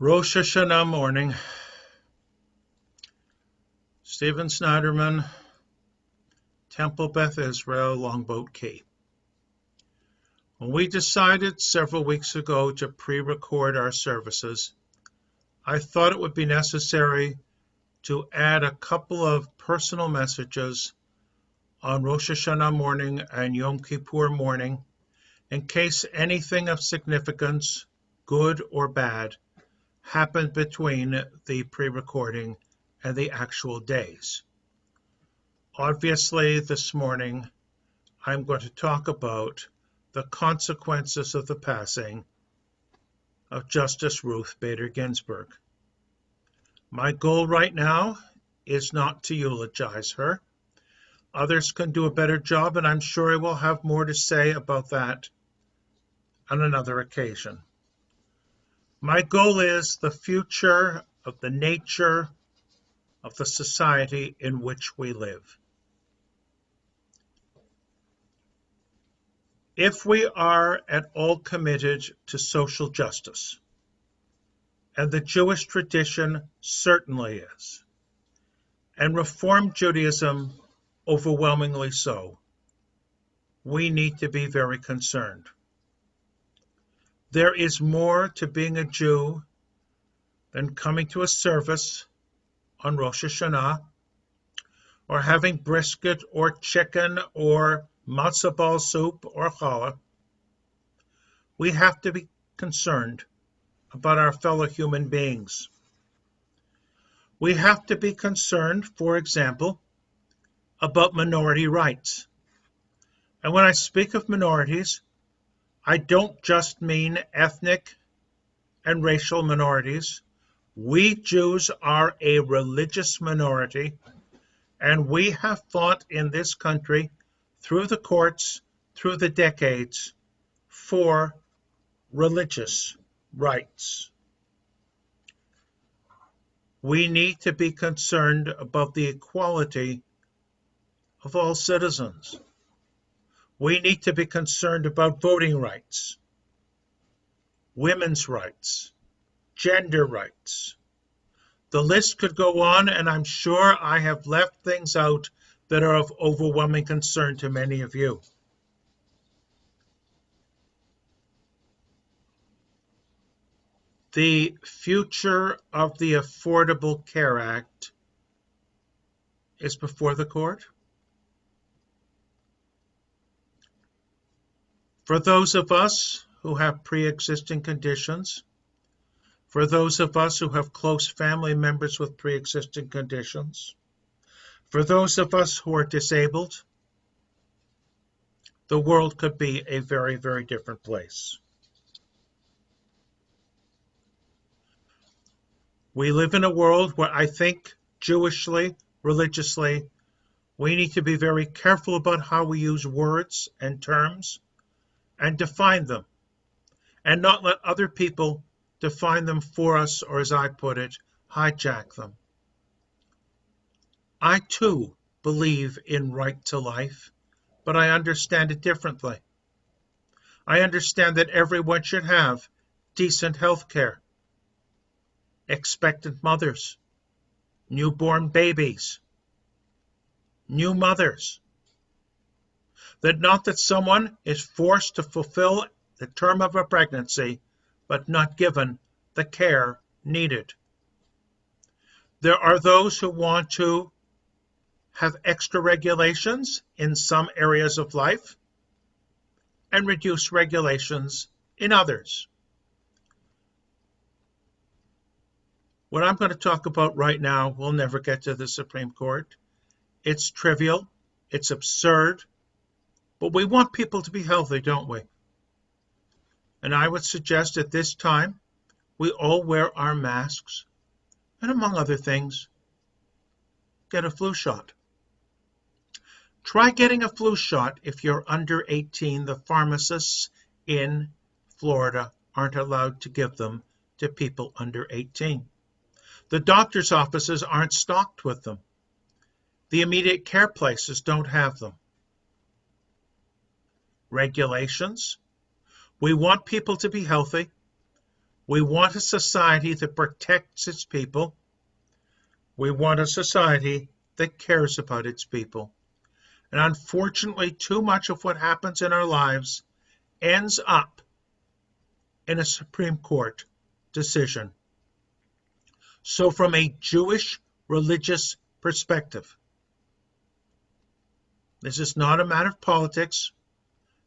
Rosh Hashanah morning, Stephen Snyderman, Temple Beth Israel, Longboat Key. When we decided several weeks ago to pre-record our services, I thought it would be necessary to add a couple of personal messages on Rosh Hashanah morning and Yom Kippur morning in case anything of significance, good or bad, happened between the pre-recording and the actual days. Obviously, this morning, I'm going to talk about the consequences of the passing of Justice Ruth Bader Ginsburg. My goal right now is not to eulogize her. Others can do a better job, and I'm sure I will have more to say about that on another occasion. My goal is the future of the nature of the society in which we live. If we are at all committed to social justice, and the Jewish tradition certainly is, and Reform Judaism overwhelmingly so, we need to be very concerned. There is more to being a Jew than coming to a service on Rosh Hashanah, or having brisket or chicken or matzah ball soup or challah. We have to be concerned about our fellow human beings. We have to be concerned, for example, about minority rights. And when I speak of minorities, I don't just mean ethnic and racial minorities. We Jews are a religious minority, and we have fought in this country through the courts, through the decades, for religious rights. We need to be concerned about the equality of all citizens. We need to be concerned about voting rights, women's rights, gender rights. The list could go on, and I'm sure I have left things out that are of overwhelming concern to many of you. The future of the Affordable Care Act is before the court. For those of us who have pre-existing conditions, for those of us who have close family members with pre-existing conditions, for those of us who are disabled, the world could be a very, very different place. We live in a world where I think Jewishly, religiously, we need to be very careful about how we use words and terms and define them, and not let other people define them for us, or as I put it, hijack them. I too believe in right to life, but I understand it differently. I understand that everyone should have decent health care, expectant mothers, newborn babies, new mothers. Not that someone is forced to fulfill the term of a pregnancy, but not given the care needed. There are those who want to have extra regulations in some areas of life and reduce regulations in others. What I'm going to talk about right now will never get to the Supreme Court. It's trivial, it's absurd, but we want people to be healthy, don't we? And I would suggest at this time we all wear our masks and, among other things, get a flu shot. Try getting a flu shot if you're under 18. The pharmacists in Florida aren't allowed to give them to people under 18. The doctor's offices aren't stocked with them. The immediate care places don't have them. Regulations. We want people to be healthy. We want a society that protects its people. We want a society that cares about its people. And unfortunately, too much of what happens in our lives ends up in a Supreme Court decision. So from a Jewish religious perspective, this is not a matter of politics.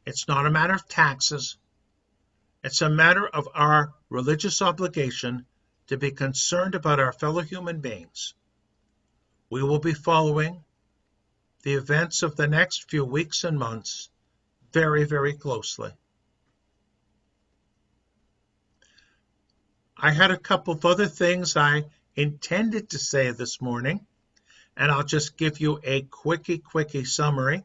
It's not a matter of taxes. It's a matter of our religious obligation to be concerned about our fellow human beings. We will be following the events of the next few weeks and months very, very closely. I had a couple of other things I intended to say this morning, and I'll just give you a quickie summary.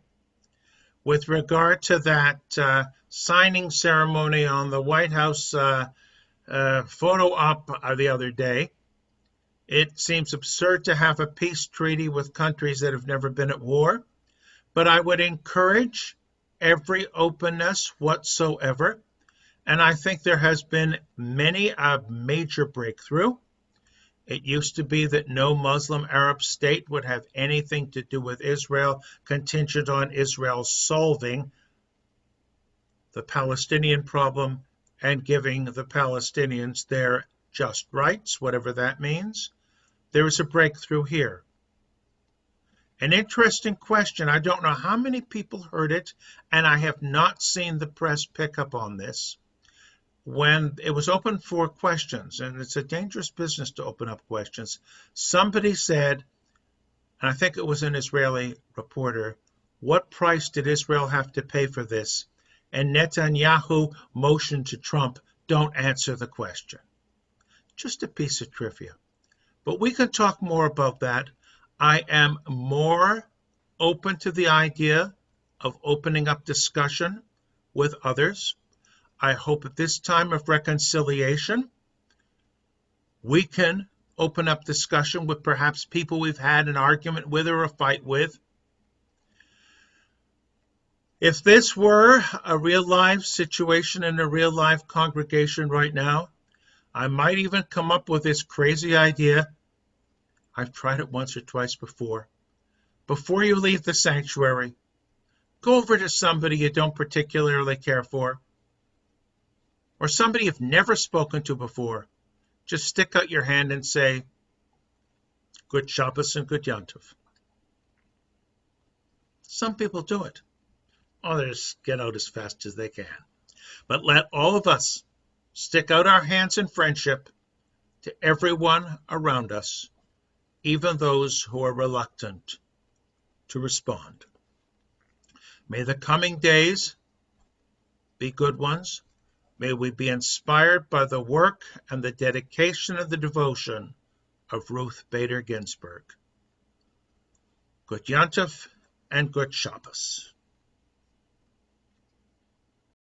With regard to that signing ceremony on the White House photo op the other day, it seems absurd to have a peace treaty with countries that have never been at war, but I would encourage every openness whatsoever, and I think there has been many a major breakthrough. It used to be that no Muslim Arab state would have anything to do with Israel, contingent on Israel solving the Palestinian problem and giving the Palestinians their just rights, whatever that means. There is a breakthrough here. An interesting question. I don't know how many people heard it, and I have not seen the press pick up on this. When it was open for questions, and it's a dangerous business to open up questions, somebody said, and I think it was an Israeli reporter, what price did Israel have to pay for this? And Netanyahu motioned to Trump, don't answer the question. Just a piece of trivia. But we can talk more about that. I am more open to the idea of opening up discussion with others. I hope at this time of reconciliation, we can open up discussion with perhaps people we've had an argument with or a fight with. If this were a real life situation in a real life congregation right now, I might even come up with this crazy idea. I've tried it once or twice before. Before you leave the sanctuary, go over to somebody you don't particularly care for, or somebody you've never spoken to before. Just stick out your hand and say, good Shabbos and good Yantiv. Some people do it. Others get out as fast as they can. But let all of us stick out our hands in friendship to everyone around us, even those who are reluctant to respond. May the coming days be good ones. May we be inspired by the work and the dedication and the devotion of Ruth Bader Ginsburg. Good Yantiv and good Shabbos.